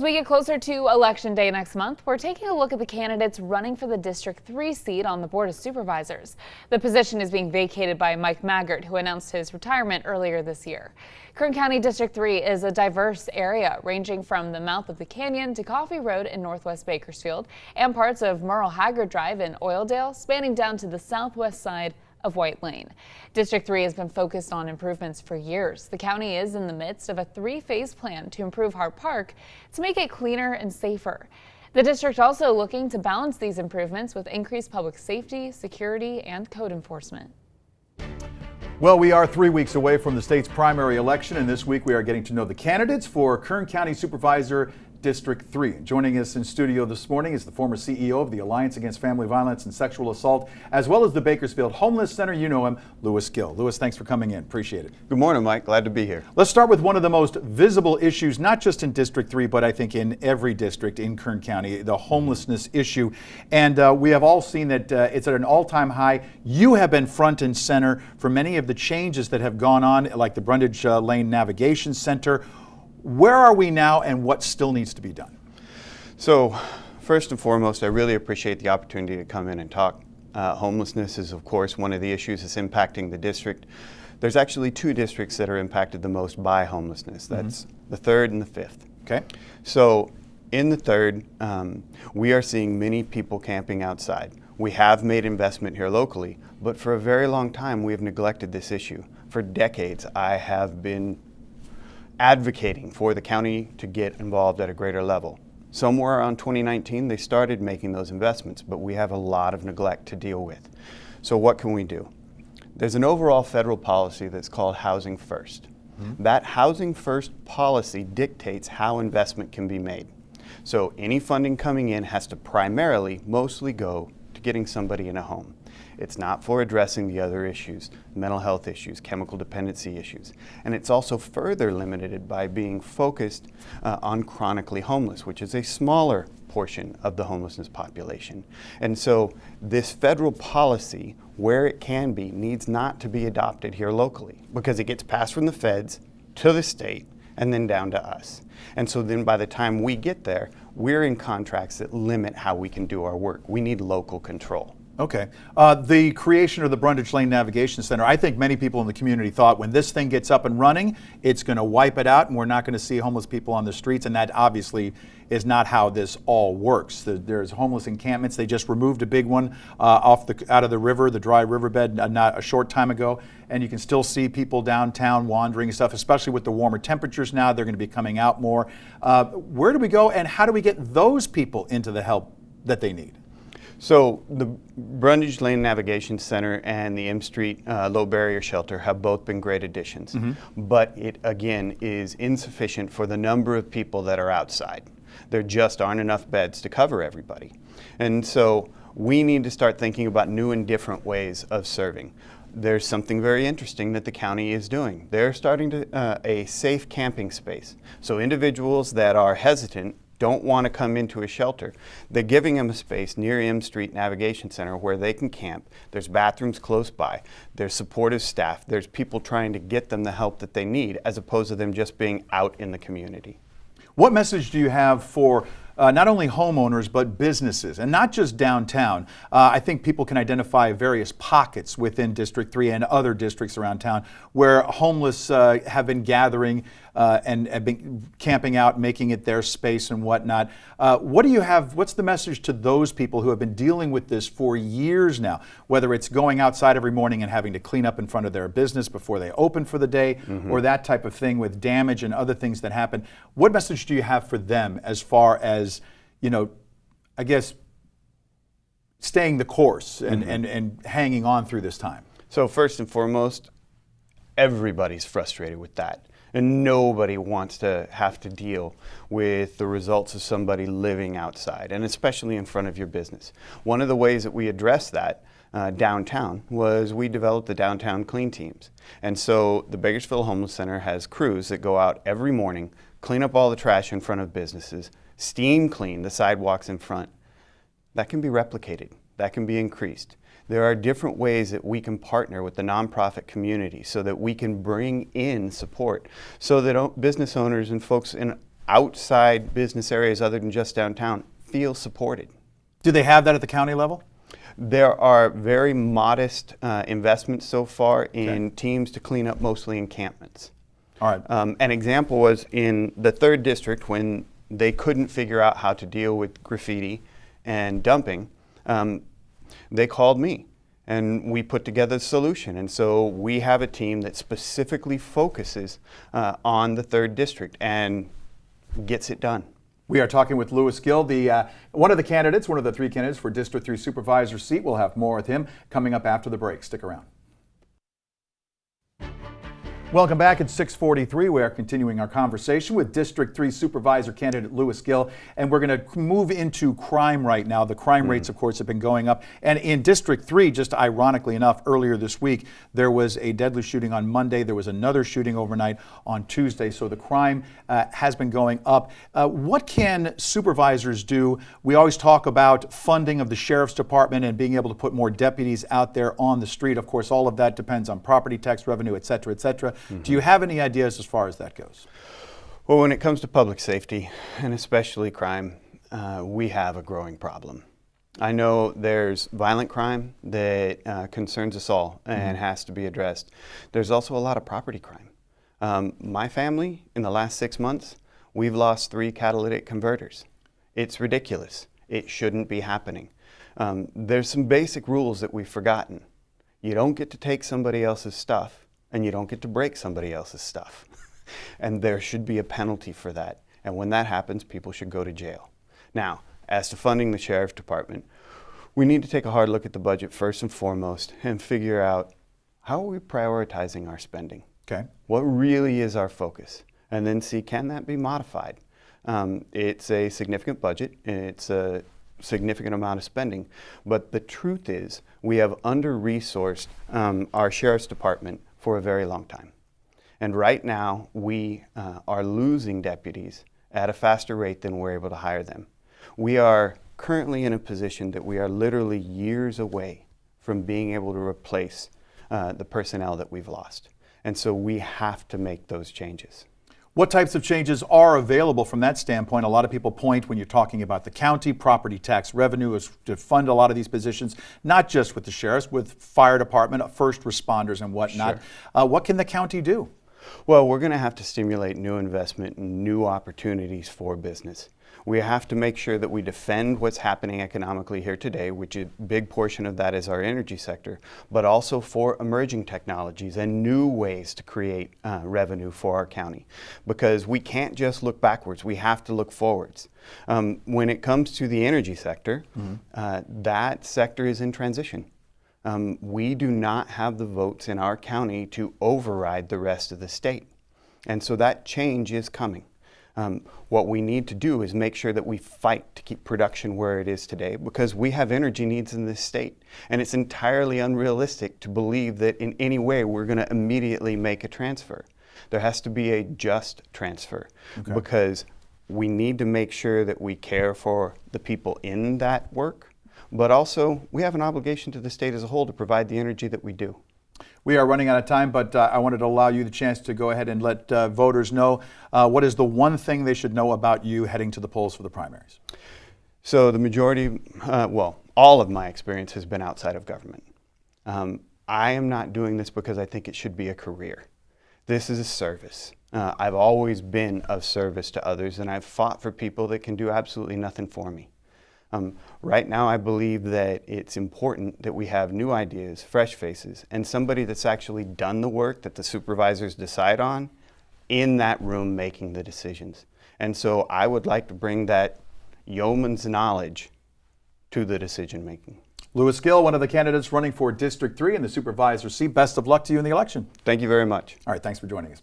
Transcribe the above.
we get closer to Election Day next month, we're taking a look at the candidates running for the District 3 seat on the Board of Supervisors. The position is being vacated by Mike Maggart, who announced his retirement earlier this year. Kern County District 3 is a diverse area ranging from the mouth of the canyon to Coffee Road in northwest Bakersfield and parts of Merle Haggard Drive in Oildale, spanning down to the southwest side of White Lane. District 3 has been focused on improvements for years. The county is in the midst of a three-phase plan to improve Hart Park to make it cleaner and safer. The district also looking to balance these improvements with increased public safety, security, and code enforcement. Well, we are 3 weeks away from the state's primary election, and this week we are getting to know the candidates for Kern County Supervisor District 3. Joining us in studio this morning is the former CEO of the Alliance Against Family Violence and Sexual Assault, as well as the Bakersfield Homeless Center. You know him, Louis Gill. Louis, thanks for coming in. Appreciate it. Good morning, Mike. Glad to be here. Let's start with one of the most visible issues, not just in District 3, but I think in every district in Kern County, the homelessness issue. And we have all seen that it's at an all-time high. You have been front and center for many of the changes that have gone on, like the Brundage Lane Navigation Center. Where are we now, and what still needs to be done? So, first and foremost, I really appreciate the opportunity to come in and talk. Homelessness is, of course, one of the issues that's impacting the district. There's actually two districts that are impacted the most by homelessness. That's the 3rd and the 5th. Okay. So, in the 3rd, we are seeing many people camping outside. We have made investment here locally, but for a very long time, we have neglected this issue. For decades, I have been advocating for the county to get involved at a greater level. Somewhere around 2019, they started making those investments, but we have a lot of neglect to deal with. So what can we do? There's an overall federal policy that's called Housing First. That Housing First policy dictates how investment can be made. So any funding coming in has to primarily, mostly go to getting somebody in a home. It's not for addressing the other issues, mental health issues, chemical dependency issues. And it's also further limited by being focused on chronically homeless, which is a smaller portion of the homelessness population. And so this federal policy, where it can be, needs not to be adopted here locally because it gets passed from the feds to the state and then down to us. And so then by the time we get there, we're in contracts that limit how we can do our work. We need local control. Okay. The creation of the Brundage Lane Navigation Center, I think many people in the community thought when this thing gets up and running, it's going to wipe it out and we're not going to see homeless people on the streets, and that obviously is not how this all works. There's homeless encampments. They just removed a big one out of the river, the dry riverbed, not a short time ago, and you can still see people downtown wandering and stuff, especially with the warmer temperatures now. They're going to be coming out more. Where do we go, and how do we get those people into the help that they need? So the Brundage Lane Navigation Center and the M Street Low Barrier Shelter have both been great additions, but it again is insufficient for the number of people that are outside. There just aren't enough beds to cover everybody. And so we need to start thinking about new and different ways of serving. There's something very interesting that the county is doing. They're starting to a safe camping space. So individuals that are hesitant, don't want to come into a shelter, they're giving them a space near M Street Navigation Center where they can camp. There's bathrooms close by. There's supportive staff. There's people trying to get them the help that they need, as opposed to them just being out in the community. What message do you have for not only homeowners but businesses, and not just downtown? I think people can identify various pockets within District 3 and other districts around town where homeless have been gathering and have been camping out, making it their space and whatnot. What do you have? What's the message to those people who have been dealing with this for years now, whether it's going outside every morning and having to clean up in front of their business before they open for the day, or that type of thing with damage and other things that happen? What message do you have for them as far as, you know, I guess, staying the course and hanging on through this time? So first and foremost, everybody's frustrated with that. And nobody wants to have to deal with the results of somebody living outside, and especially in front of your business. One of the ways that we addressed that downtown was we developed the downtown clean teams. And so the Bakersfield Homeless Center has crews that go out every morning, clean up all the trash in front of businesses, steam clean the sidewalks in front. That can be replicated. That can be increased. There are different ways that we can partner with the nonprofit community so that we can bring in support so that business owners and folks in outside business areas other than just downtown feel supported. Do they have that at the county level? There are very modest investments so far in teams to clean up mostly encampments. All right. An example was in the 3rd District when they couldn't figure out how to deal with graffiti and dumping. They called me and we put together a solution. And so we have a team that specifically focuses on the 3rd District and gets it done. We are talking with Louis Gill, one of the candidates, one of the 3 candidates for District 3 Supervisor seat. We'll have more with him coming up after the break. Stick around. Welcome back at 6:43. We are continuing our conversation with District 3 Supervisor candidate Louis Gill, and we're going to move into crime right now. The crime rates, of course, have been going up. And in District 3, just ironically enough, earlier this week, there was a deadly shooting on Monday. There was another shooting overnight on Tuesday. So the crime has been going up. What can supervisors do? We always talk about funding of the Sheriff's Department and being able to put more deputies out there on the street. Of course, all of that depends on property tax revenue, et cetera, et cetera. Do you have any ideas as far as that goes? Well, when it comes to public safety, and especially crime, we have a growing problem. I know there's violent crime that concerns us all and has to be addressed. There's also a lot of property crime. My family, in the last 6 months, we've lost 3 catalytic converters. It's ridiculous. It shouldn't be happening. There's some basic rules that we've forgotten. You don't get to take somebody else's stuff, and you don't get to break somebody else's stuff. And there should be a penalty for that. And when that happens, people should go to jail. Now, as to funding the Sheriff's Department, we need to take a hard look at the budget first and foremost and figure out how are we prioritizing our spending? Okay. What really is our focus? And then see, can that be modified? It's a significant budget, it's a significant amount of spending, but the truth is we have under-resourced our Sheriff's Department for a very long time. And right now we are losing deputies at a faster rate than we're able to hire them. We are currently in a position that we are literally years away from being able to replace the personnel that we've lost. And so we have to make those changes. What types of changes are available from that standpoint? A lot of people point when you're talking about the county, property tax revenue is to fund a lot of these positions, not just with the sheriffs, with fire department, first responders and whatnot. Sure. What can the county do? Well, we're going to have to stimulate new investment and new opportunities for business. We have to make sure that we defend what's happening economically here today, which a big portion of that is our energy sector, but also for emerging technologies and new ways to create revenue for our county. Because we can't just look backwards, we have to look forwards. When it comes to the energy sector, that sector is in transition. We do not have the votes in our county to override the rest of the state. And so that change is coming. What we need to do is make sure that we fight to keep production where it is today, because we have energy needs in this state. And it's entirely unrealistic to believe that in any way we're going to immediately make a transfer. There has to be a just transfer, because we need to make sure that we care for the people in that work, but also we have an obligation to the state as a whole to provide the energy that we do. We are running out of time, but I wanted to allow you the chance to go ahead and let voters know what is the one thing they should know about you heading to the polls for the primaries. So the majority, well, all of my experience has been outside of government. I am not doing this because I think it should be a career. This is a service. I've always been of service to others, and I've fought for people that can do absolutely nothing for me. Right now, I believe that it's important that we have new ideas, fresh faces, and somebody that's actually done the work that the supervisors decide on in that room making the decisions. And so I would like to bring that yeoman's knowledge to the decision making. Louis Gill, one of the candidates running for District 3 in the supervisor seat. Best of luck to you in the election. Thank you very much. All right, thanks for joining us.